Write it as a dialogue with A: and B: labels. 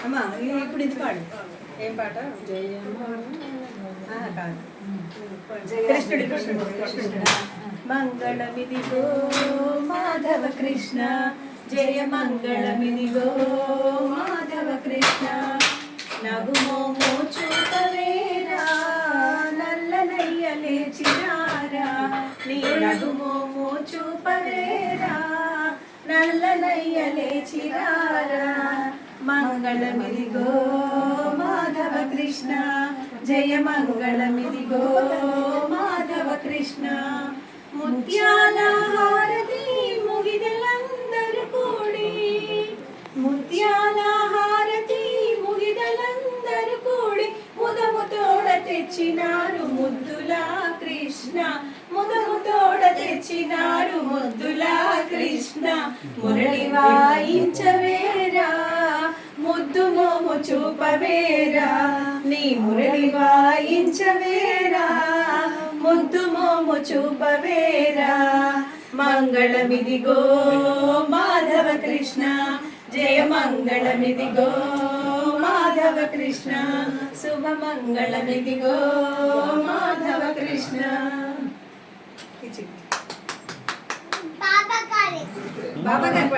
A: అమ్మా ఇప్పుడు ఇది పాడు. ఏం పాట? కాదు, కృష్ణుడు. మంగళమిదిగో మాధవ కృష్ణ, జయ మంగళమిదిగో మాధవ కృష్ణ. నగుమోము చూపవేరా, నల్లనయ్య లేచినారా. నీ నగుమోము చూపవేరా, నల్లనయ్య లేచినారా. మంగళమిదిగో మాధవ కృష్ణ, జయ మంగళమిదిగో మాధవ కృష్ణ. ముత్యాల హారతి ముగిదలందరూ కూడి, ముత్యాల హారతి ముగిదలందరూ కూడి, ముదము తోడ తెచ్చినారు ముద్దులా కృష్ణ, ముదము తోడ తెచ్చినారు ముద్దులా కృష్ణ. మురళి వాయించవేరా, ముద్దు మోము చూపవేరా. నీ మురళి వాయించవేరా, ముద్దు మోము చూపవేరా. మంగళమిదిగో మాధవ కృష్ణ, జయ మంగళమిదిగో మాధవ కృష్ణ. శుభ మంగళమిదిగో మాధవ కృష్ణ. బాబా గారు